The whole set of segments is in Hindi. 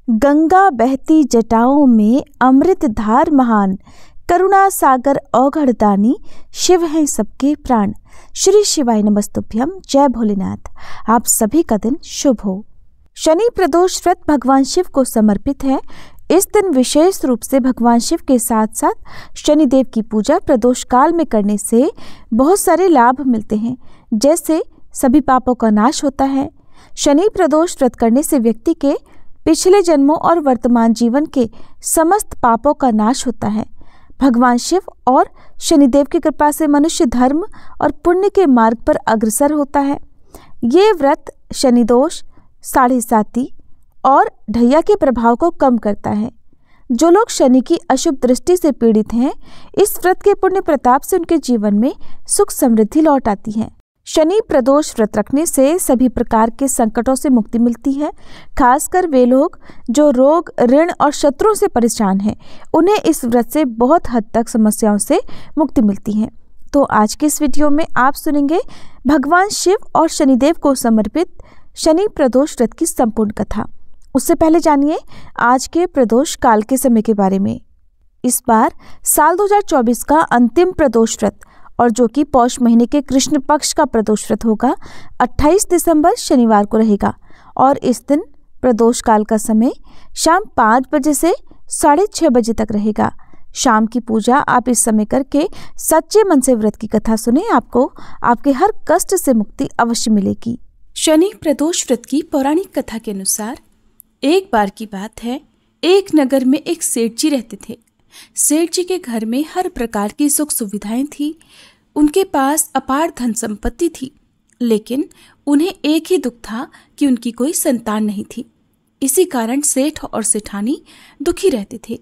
गंगा बहती जटाओं में अमृत धार महान, करुणा सागर औघड़ दानी, शिव हैं सबके प्राण। श्री शिवाय नमस्तुभ्यम। जय भोलेनाथ। आप सभी का दिन शुभ हो। शनि प्रदोष व्रत भगवान शिव को समर्पित है। इस दिन विशेष रूप से भगवान शिव के साथ साथ शनिदेव की पूजा प्रदोष काल में करने से बहुत सारे लाभ मिलते हैं, जैसे सभी पापों का नाश होता है। शनि प्रदोष व्रत करने से व्यक्ति के पिछले जन्मों और वर्तमान जीवन के समस्त पापों का नाश होता है। भगवान शिव और शनिदेव की कृपा से मनुष्य धर्म और पुण्य के मार्ग पर अग्रसर होता है। ये व्रत शनि दोष, साढ़े साती और ढैया के प्रभाव को कम करता है। जो लोग शनि की अशुभ दृष्टि से पीड़ित हैं, इस व्रत के पुण्य प्रताप से उनके जीवन में सुख समृद्धि लौट आती है। शनि प्रदोष व्रत रखने से सभी प्रकार के संकटों से मुक्ति मिलती है। खासकर वे लोग जो रोग, ऋण और शत्रुओं से परेशान हैं, उन्हें इस व्रत से बहुत हद तक समस्याओं से मुक्ति मिलती है। तो आज के इस वीडियो में आप सुनेंगे भगवान शिव और शनिदेव को समर्पित शनि प्रदोष व्रत की संपूर्ण कथा। उससे पहले जानिए आज के प्रदोष काल के समय के बारे में। इस बार साल 2024 का अंतिम प्रदोष व्रत, और जो कि पौष महीने के कृष्ण पक्ष का प्रदोष व्रत होगा, 28 दिसंबर शनिवार को रहेगा। और इस दिन प्रदोष काल का समय शाम 5 बजे से 6:30 बजे तक रहेगा। शाम की पूजा आप इस समय करके सच्चे मन से व्रत की कथा सुने, आपको आपके हर कष्ट से मुक्ति अवश्य मिलेगी। शनि प्रदोष व्रत की पौराणिक कथा के अनुसार एक बार की बात है, एक नगर में एक सेठ जी रहते थे। सेठ जी के घर में हर प्रकार की सुख सुविधाएं थी। उनके पास अपार धन संपत्ति थी, लेकिन उन्हें एक ही दुख था कि उनकी कोई संतान नहीं थी। इसी कारण सेठ और सेठानी दुखी रहते थे।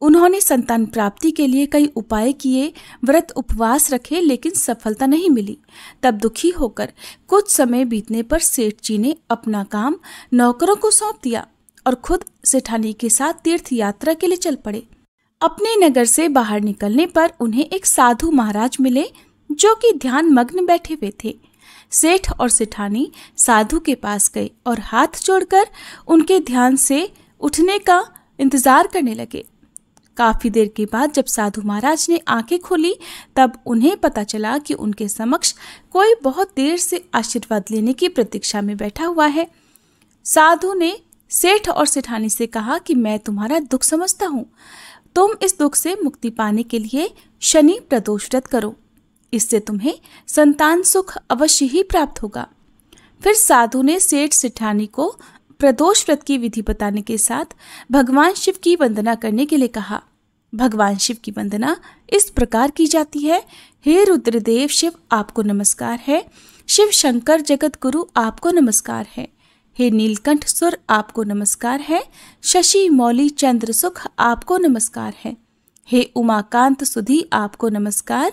उन्होंने संतान प्राप्ति के लिए कई उपाय किए, व्रत उपवास रखे, लेकिन सफलता नहीं मिली। तब दुखी होकर कुछ समय बीतने पर सेठ जी ने अपना काम नौकरों को सौंप दिया और खुद सेठानी के साथ तीर्थ यात्रा के लिए चल पड़े। अपने नगर से बाहर निकलने पर उन्हें एक साधु महाराज मिले, जो कि ध्यान मग्न बैठे हुए थे। सेठ और सेठानी साधु के पास गए और हाथ जोड़कर उनके ध्यान से उठने का इंतजार करने लगे। काफी देर के बाद जब साधु महाराज ने आंखें खोली, तब उन्हें पता चला कि उनके समक्ष कोई बहुत देर से आशीर्वाद लेने की प्रतीक्षा में बैठा हुआ है। साधु ने सेठ और सेठानी से कहा कि मैं तुम्हारा दुख समझता हूँ, तुम इस दुख से मुक्ति पाने के लिए शनि प्रदोष व्रत करो, इससे तुम्हें संतान सुख अवश्य ही प्राप्त होगा। फिर साधु ने सेठ सेठानी को प्रदोष व्रत की विधि बताने के साथ भगवान शिव की वंदना करने के लिए कहा। भगवान शिव की वंदना इस प्रकार की जाती है। हे रुद्रदेव शिव, आपको नमस्कार है। शिव शंकर जगत गुरु, आपको नमस्कार है। हे नीलकंठ सुर, आपको नमस्कार है। शशि मौली चंद्र सुख, आपको नमस्कार है। हे उमाकांत सुधी, आपको नमस्कार।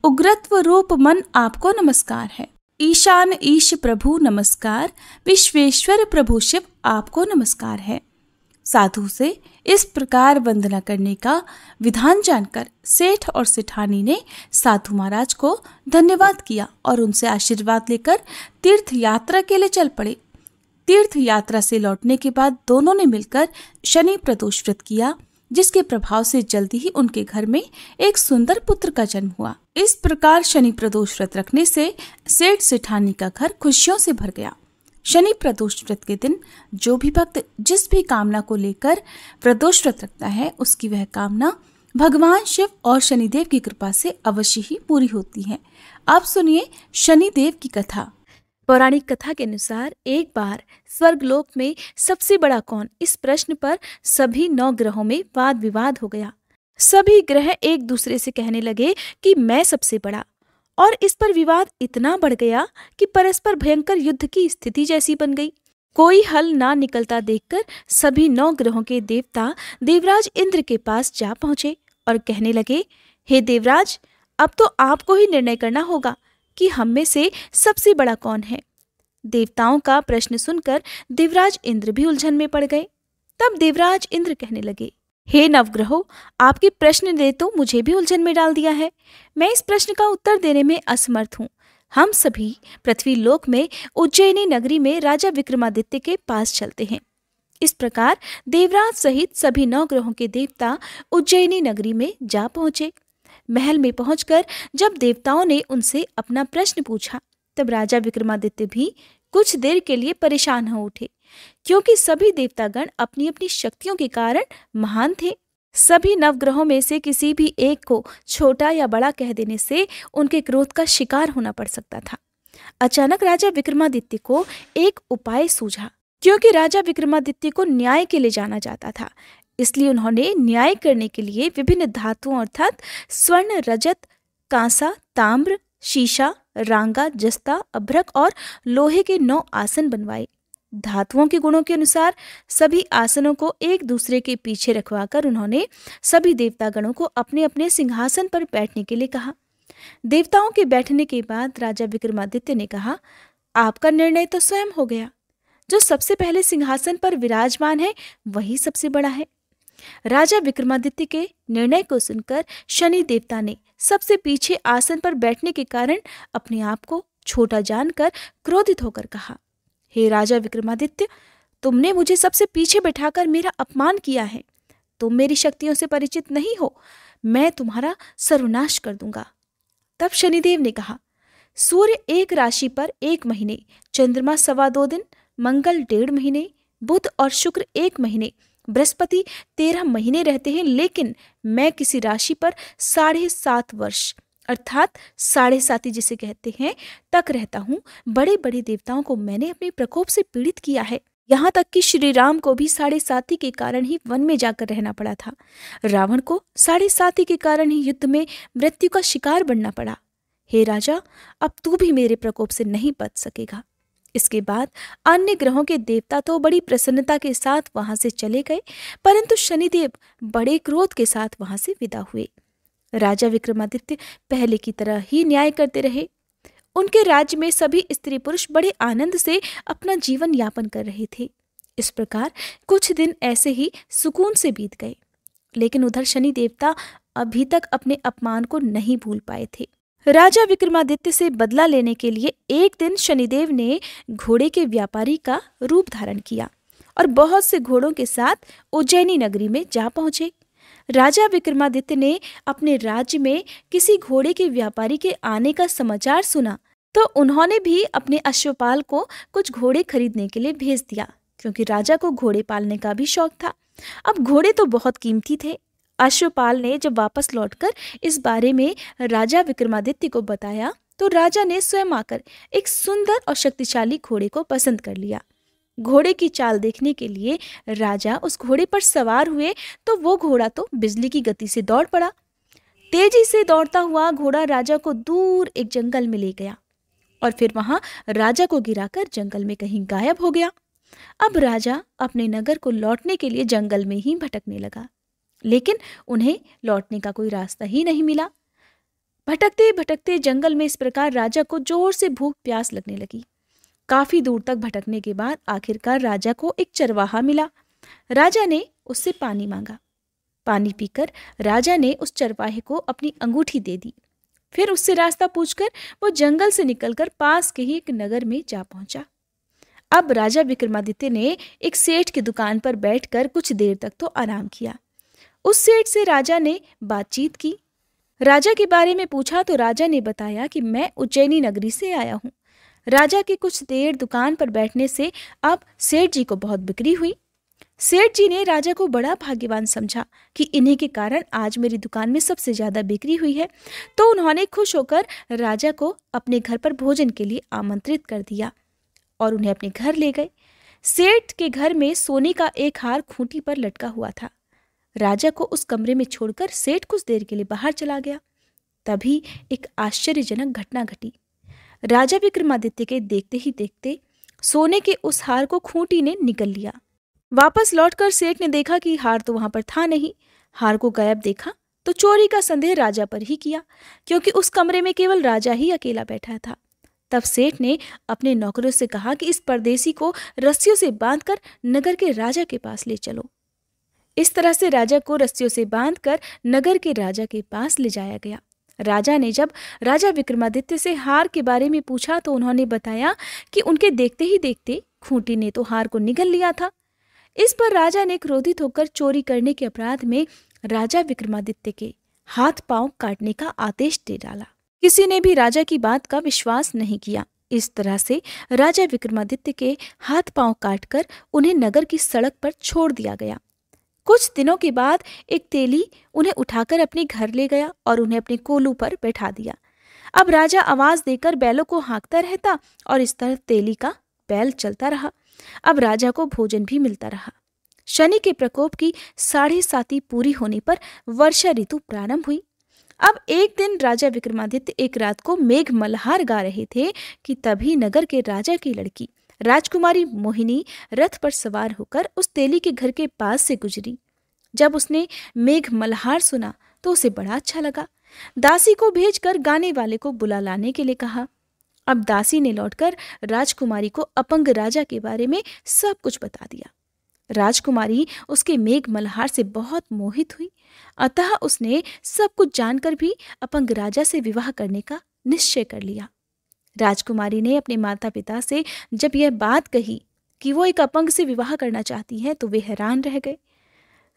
उग्रत्व रूप मन, आपको नमस्कार है। ईशान ईश प्रभु नमस्कार। विश्वेश्वर प्रभु शिव, आपको नमस्कार है। साधु से इस प्रकार वंदना करने का विधान जानकर सेठ और सेठानी ने साधु महाराज को धन्यवाद किया और उनसे आशीर्वाद लेकर तीर्थ यात्रा के लिए चल पड़े। तीर्थ यात्रा से लौटने के बाद दोनों ने मिलकर शनि प्रदोष व्रत किया, जिसके प्रभाव से जल्दी ही उनके घर में एक सुंदर पुत्र का जन्म हुआ। इस प्रकार शनि प्रदोष व्रत रखने से सेठ सेठानी का घर खुशियों से भर गया। शनि प्रदोष व्रत के दिन जो भी भक्त जिस भी कामना को लेकर प्रदोष व्रत रखता है, उसकी वह कामना भगवान शिव और शनिदेव की कृपा से अवश्य ही पूरी होती है। आप सुनिए शनिदेव की कथा। पौराणिक कथा के अनुसार एक बार स्वर्गलोक में सबसे बड़ा कौन, इस प्रश्न पर सभी 9 ग्रहों में वाद विवाद हो गया। सभी ग्रह एक दूसरे से कहने लगे कि मैं सबसे बड़ा, और इस पर विवाद इतना बढ़ गया कि परस्पर भयंकर युद्ध की स्थिति जैसी बन गई। कोई हल ना निकलता देखकर सभी 9 ग्रहों के देवता देवराज इंद्र के पास जा पहुंचे और कहने लगे, हे देवराज, अब तो आपको ही निर्णय करना होगा कि हम में से सबसे बड़ा कौन है। देवताओं का प्रश्न सुनकर देवराज इंद्र भी उलझन में पड़ गए। तब देवराज इंद्र कहने लगे, हे नवग्रहों, आपके प्रश्न ने तो मुझे भी उलझन में डाल दिया है। मैं इस प्रश्न का उत्तर देने में असमर्थ हूँ। हम सभी पृथ्वी लोक में उज्जैनी नगरी में राजा विक्रमादित्य के पास चलते हैं। इस प्रकार देवराज सहित सभी 9 ग्रहों के देवता उज्जैनी नगरी में जा पहुंचे। महल में पहुंचकर जब देवताओं ने उनसे अपना प्रश्न पूछा, तब राजा विक्रमादित्य भी कुछ देर के लिए परेशान हो उठे, क्योंकि सभी देवतागण अपनी अपनी शक्तियों के कारण महान थे। सभी 9 ग्रहों में से किसी भी एक को छोटा या बड़ा कह देने से उनके क्रोध का शिकार होना पड़ सकता था। अचानक राजा विक्रमादित्य को एक उपाय सूझा। क्योंकि राजा विक्रमादित्य को न्याय के लिए जाना जाता था, इसलिए उन्होंने न्याय करने के लिए विभिन्न धातुओं अर्थात स्वर्ण, रजत, कांसा, ताम्र, शीशा, रांगा, जस्ता, अभ्रक और लोहे के 9 आसन बनवाए। धातुओं के गुणों के अनुसार सभी आसनों को एक दूसरे के पीछे रखवाकर उन्होंने सभी देवतागणों को अपने अपने सिंहासन पर बैठने के लिए कहा। देवताओं के बैठने के बाद राजा विक्रमादित्य ने कहा, आपका निर्णय तो स्वयं हो गया। जो सबसे पहले सिंहासन पर विराजमान है वही सबसे बड़ा है। राजा विक्रमादित्य के निर्णय को सुनकर शनि देवता ने सबसे पीछे आसन पर बैठने के कारण अपने आप को छोटा जानकर क्रोधित होकर कहा, हे राजा विक्रमादित्य, तुमने मुझे सबसे पीछे बैठाकर मेरा अपमान किया है। तुम मेरी शक्तियों से परिचित नहीं हो, मैं तुम्हारा सर्वनाश कर दूंगा। तब शनिदेव ने कहा, सूर्य 1 राशि पर 1 महीने, चंद्रमा 2.25 दिन, मंगल 1.5 महीने, बुध और शुक्र 1 महीने, बृहस्पति 13 महीने रहते हैं, लेकिन मैं किसी राशि पर 7.5 वर्ष अर्थात 7.5 जिसे कहते हैं तक रहता हूँ। बड़े बड़े देवताओं को मैंने अपने प्रकोप से पीड़ित किया है। यहाँ तक कि श्री राम को भी 7.5 के कारण ही वन में जाकर रहना पड़ा था। रावण को 7.5 के कारण ही युद्ध में मृत्यु का शिकार बनना पड़ा। हे राजा, अब तू भी मेरे प्रकोप से नहीं बच सकेगा। इसके बाद अन्य ग्रहों के देवता तो बड़ी प्रसन्नता के साथ वहां से चले गए, परंतु शनिदेव बड़े क्रोध के साथ वहां से विदा हुए। राजा विक्रमादित्य पहले की तरह ही न्याय करते रहे। उनके राज्य में सभी स्त्री पुरुष बड़े आनंद से अपना जीवन यापन कर रहे थे। इस प्रकार कुछ दिन ऐसे ही सुकून से बीत गए, लेकिन उधर शनि देवता अभी तक अपने अपमान को नहीं भूल पाए थे। राजा विक्रमादित्य से बदला लेने के लिए एक दिन शनिदेव ने घोड़े के व्यापारी का रूप धारण किया और बहुत से घोड़ों के साथ उज्जैनी नगरी में जा पहुंचे। राजा विक्रमादित्य ने अपने राज्य में किसी घोड़े के व्यापारी के आने का समाचार सुना, तो उन्होंने भी अपने अश्वपाल को कुछ घोड़े खरीदने के लिए भेज दिया, क्योंकि राजा को घोड़े पालने का भी शौक था। अब घोड़े तो बहुत कीमती थे। अश्वपाल ने जब वापस लौटकर इस बारे में राजा विक्रमादित्य को बताया, तो राजा ने स्वयं आकर एक सुंदर और शक्तिशाली घोड़े को पसंद कर लिया। घोड़े की चाल देखने के लिए राजा उस घोड़े पर सवार हुए, तो वो घोड़ा तो बिजली की गति से दौड़ पड़ा। तेजी से दौड़ता हुआ घोड़ा राजा को दूर एक जंगल में ले गया और फिर वहां राजा को गिराकर जंगल में कहीं गायब हो गया। अब राजा अपने नगर को लौटने के लिए जंगल में ही भटकने लगा, लेकिन उन्हें लौटने का कोई रास्ता ही नहीं मिला। भटकते भटकते जंगल में इस प्रकार राजा को जोर से भूख प्यास लगने लगी। काफी दूर तक भटकने के बाद आखिरकार राजा को एक चरवाहा मिला। राजा ने उससे पानी मांगा। पानी पीकर राजा ने उस चरवाहे को अपनी अंगूठी दे दी। फिर उससे रास्ता पूछकर वो जंगल से निकलकर पास के ही एक नगर में जा पहुंचा। अब राजा विक्रमादित्य ने एक सेठ की दुकान पर बैठकर कुछ देर तक तो आराम किया। उस सेठ से राजा ने बातचीत की। राजा के बारे में पूछा तो राजा ने बताया कि मैं उज्जैनी नगरी से आया हूँ। राजा के कुछ देर दुकान पर बैठने से अब सेठ जी को बहुत बिक्री हुई। सेठ जी ने राजा को बड़ा भाग्यवान समझा कि इन्हीं के कारण आज मेरी दुकान में सबसे ज्यादा बिक्री हुई है, तो उन्होंने खुश होकर राजा को अपने घर पर भोजन के लिए आमंत्रित कर दिया और उन्हें अपने घर ले गए। सेठ के घर में सोने का एक हार खूंटी पर लटका हुआ था। राजा को उस कमरे में छोड़कर सेठ कुछ देर के लिए बाहर चला गया। तभी एक आश्चर्यजनक घटना घटी। राजा विक्रमादित्य के देखते ही देखते सोने के उस हार को खूंटी ने निगल लिया। वापस लौटकर सेठ ने देखा कि हार तो वहां पर था नहीं। हार को गायब देखा तो चोरी का संदेह राजा पर ही किया, क्योंकि उस कमरे में केवल राजा ही अकेला बैठा था। तब सेठ ने अपने नौकरों से कहा कि इस परदेसी को रस्सियों से बांधकर नगर के राजा के पास ले चलो। इस तरह से राजा को रस्सियों से बांधकर नगर के राजा के पास ले जाया गया। राजा ने जब राजा विक्रमादित्य से हार के बारे में पूछा तो उन्होंने बताया कि उनके देखते ही देखते खूंटी ने तो हार को निगल लिया था। इस पर राजा ने क्रोधित होकर चोरी करने के अपराध में राजा विक्रमादित्य के हाथ पांव काटने का आदेश दे डाला। किसी ने भी राजा की बात का विश्वास नहीं किया। इस तरह से राजा विक्रमादित्य के हाथ पांव काटकर उन्हें नगर की सड़क पर छोड़ दिया गया। कुछ दिनों के बाद एक तेली उन्हें उठाकर अपने घर ले गया और उन्हें अपने कोलू पर बैठा दिया। अब राजा आवाज देकर बैलों को हाँकता रहता और इस तरह तेली का बैल चलता रहा। अब राजा को भोजन भी मिलता रहा। शनि के प्रकोप की 7.5 पूरी होने पर वर्षा ऋतु प्रारंभ हुई। अब एक दिन राजा विक्रमादित्य एक रात को मेघ मल्हार गा रहे थे कि तभी नगर के राजा की लड़की राजकुमारी मोहिनी रथ पर सवार होकर उस तेली के घर के पास से गुजरी। जब उसने मेघ मल्हार सुना तो उसे बड़ा अच्छा लगा। दासी को भेजकर गाने वाले को बुला लाने के लिए कहा। अब दासी ने लौटकर राजकुमारी को अपंग राजा के बारे में सब कुछ बता दिया। राजकुमारी उसके मेघ मल्हार से बहुत मोहित हुई, अतः उसने सब कुछ जानकर भी अपंग राजा से विवाह करने का निश्चय कर लिया। राजकुमारी ने अपने माता पिता से जब यह बात कही कि वो एक अपंग से विवाह करना चाहती है तो वे हैरान रह गए।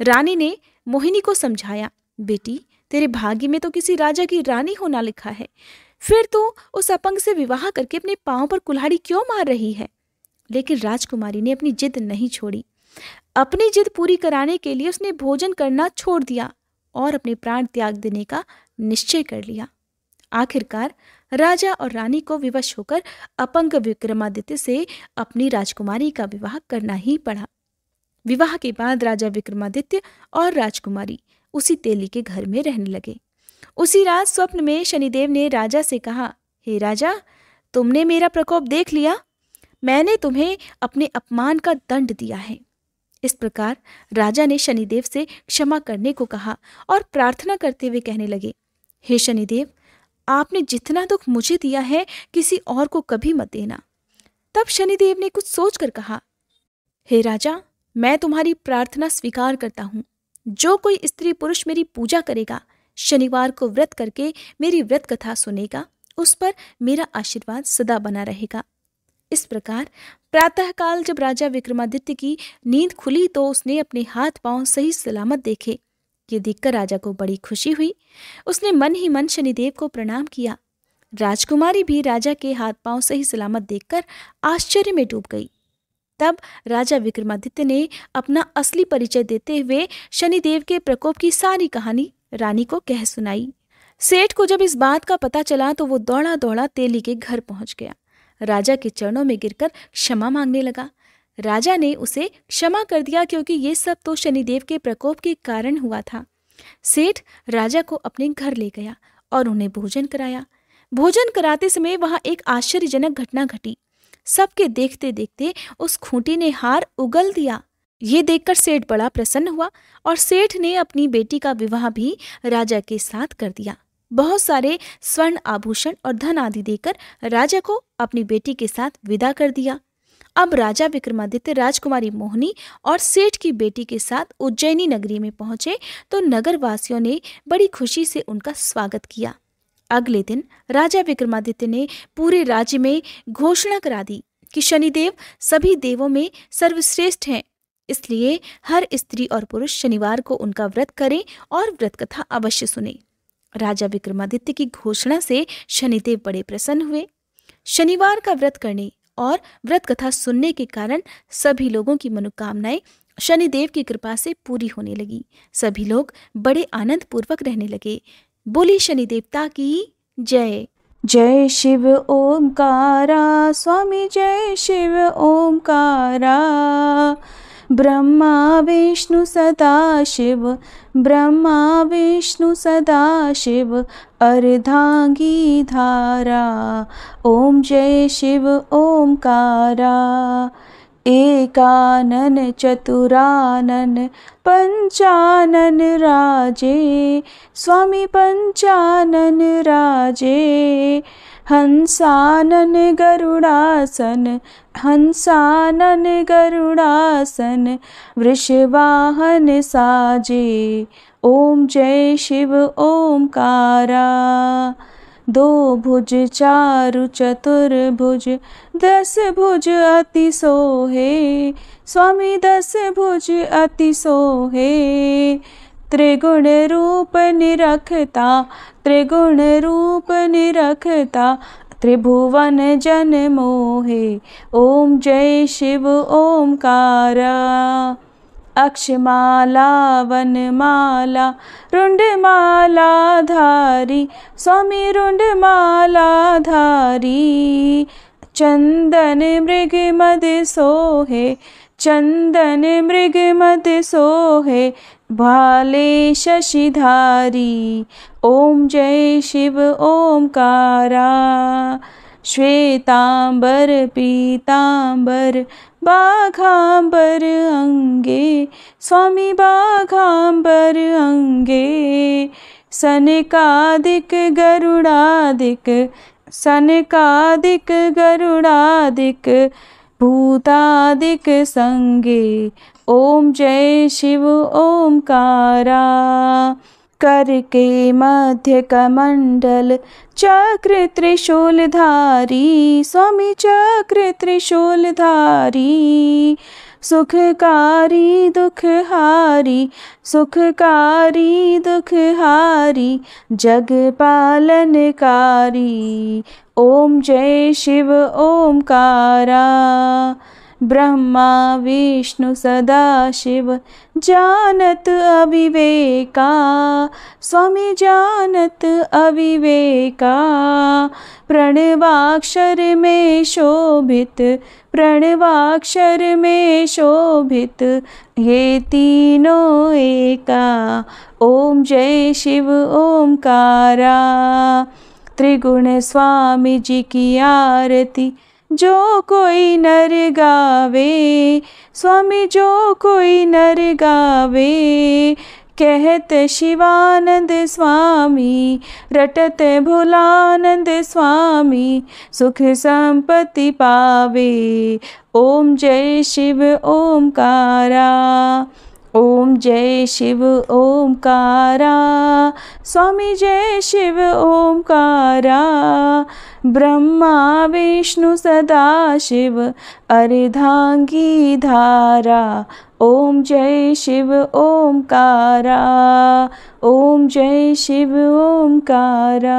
रानी ने मोहिनी को समझाया, बेटी तेरे भाग्य में तो किसी राजा की रानी होना लिखा है, फिर तो उस अपंग से विवाह करके अपने पांव पर कुल्हाड़ी क्यों मार रही है। लेकिन राजकुमारी ने अपनी जिद नहीं छोड़ी। अपनी जिद पूरी कराने के लिए उसने भोजन करना छोड़ दिया और अपने प्राण त्याग देने का निश्चय कर लिया। आखिरकार राजा और रानी को विवश होकर अपंग विक्रमादित्य से अपनी राजकुमारी का विवाह करना ही पड़ा। विवाह के बाद राजा विक्रमादित्य और राजकुमारी उसी तेली के घर में रहने लगे। उसी रात स्वप्न में शनिदेव ने राजा से कहा, हे राजा, तुमने मेरा प्रकोप देख लिया, मैंने तुम्हें अपने अपमान का दंड दिया है। इस प्रकार राजा ने शनिदेव से क्षमा करने को कहा और प्रार्थना करते हुए कहने लगे, हे शनिदेव, आपने जितना दुख मुझे दिया है किसी और को कभी मत देना। तब शनिदेव ने कुछ सोचकर कहा, हे राजा, मैं तुम्हारी प्रार्थना स्वीकार करता हूँ। जो कोई स्त्री पुरुष मेरी पूजा करेगा, शनिवार को व्रत करके मेरी व्रत कथा सुनेगा, उस पर मेरा आशीर्वाद सदा बना रहेगा। इस प्रकार प्रातःकाल जब राजा विक्रमादित्य की नींद खुली तो उसने अपने हाथ पांव सही सलामत देखे। ये देखकर राजा को बड़ी खुशी हुई। उसने मन ही मन शनिदेव को प्रणाम किया। राजकुमारी भी राजा के हाथ पांव सही सलामत देखकर आश्चर्य में डूब गई। तब राजा विक्रमादित्य ने अपना असली परिचय देते हुए शनिदेव के प्रकोप की सारी कहानी रानी को कह सुनाई। सेठ को जब इस बात का पता चला तो वो दौड़ा दौड़ा तेली के घर पहुंच गया। राजा के चरणों में गिरकर क्षमा मांगने लगा। राजा ने उसे क्षमा कर दिया क्योंकि ये सब तो शनिदेव के प्रकोप के कारण हुआ था। सेठ राजा को अपने घर ले गया और उन्हें भोजन कराया। भोजन कराते समय वहां एक आश्चर्यजनक घटना घटी। सबके देखते देखते उस खूंटी ने हार उगल दिया। ये देखकर सेठ बड़ा प्रसन्न हुआ और सेठ ने अपनी बेटी का विवाह भी राजा के साथ कर दिया। बहुत सारे स्वर्ण आभूषण और धन आदि देकर राजा को अपनी बेटी के साथ विदा कर दिया। अब राजा विक्रमादित्य राजकुमारी मोहिनी और सेठ की बेटी के साथ उज्जैनी नगरी में पहुंचे तो नगर वासियों ने बड़ी खुशी से उनका स्वागत किया। अगले दिन राजा विक्रमादित्य ने पूरे राज्य में घोषणा करा दी कि शनिदेव सभी देवों में सर्वश्रेष्ठ हैं, इसलिए हर स्त्री और पुरुष शनिवार को उनका व्रत करें और व्रत कथा अवश्य सुने। राजा विक्रमादित्य की घोषणा से शनिदेव बड़े प्रसन्न हुए। शनिवार का व्रत करने और व्रत कथा सुनने के कारण सभी लोगों की मनोकामनाएं शनिदेव की कृपा से पूरी होने लगी। सभी लोग बड़े आनंद पूर्वक रहने लगे। बोली शनि देवता की जय। जय शिव ओमकारा, स्वामी जय शिव ओमकारा। ब्रह्मा विष्णु सदा शिव, ब्रह्मा विष्णु सदा शिव, अर्धांगी धारा। ओम जय शिव ओमकारा। एकानन चतुरानन पंचानन राजे, स्वामी पंचानन राजे। हंसानन गरुड़ासन, हंसानन गरुड़ासन, वृषवाहन साजे। ओम जय शिव ओमकारा। दो भुज चारु चतुर्भुज, 10 भुज अति सोहे। स्वामी 10 भुज अति सोहे। त्रिगुण रूप निरखता, त्रिगुण रूप निरखता, त्रिभुवन जन मोहे। ओम जय शिव ओमकारा। अक्षमाला वनमाला रुंडमाला धारी, स्वामी रुंडमाला धारी। चंदन मृग मद सोहे, चंदन मृग मद सोहे, भाले शशिधारी। ओम जय शिव ओमकारा। श्वेतांबर पीतांबर बाघांबर अंगे, स्वामी बाघांबर अंगे। सनकादिक गरुड़ादिक, सनकादिक गरुड़ादिक, भूतादिक संगे। ओम जय शिव ओमकारा। कर के मध्य कमंडल चक्र त्रिशूलधारी, स्वामी चक्र त्रिशूलधारी। सुखकारी दुखहारी, सुखकारी दुखहारी, जग पालनकारी। ओम जय शिव ओमकारा। ब्रह्मा विष्णु सदा शिव जानत अविवेका, स्वामी जानत अविवेका। प्रणवाक्षर में शोभित, प्रणवाक्षर में शोभित, ये तीनों एका। ओम जय शिव ओमकारा। त्रिगुण स्वामी जी की आरती जो कोई नर गावे, स्वामी जो कोई नर गावे। कहत शिवानंद स्वामी, रटत भोलानंद स्वामी, सुख संपत्ति पावे। ओम जय शिव ओमकारा। ओम जय शिव ओमकारा। स्वामी जय शिव ओमकारा। ब्रह्मा विष्णु सदा शिव अर्धांगी धारा। ओम जय शिव ओमकारा। ओम जय शिव ओमकारा।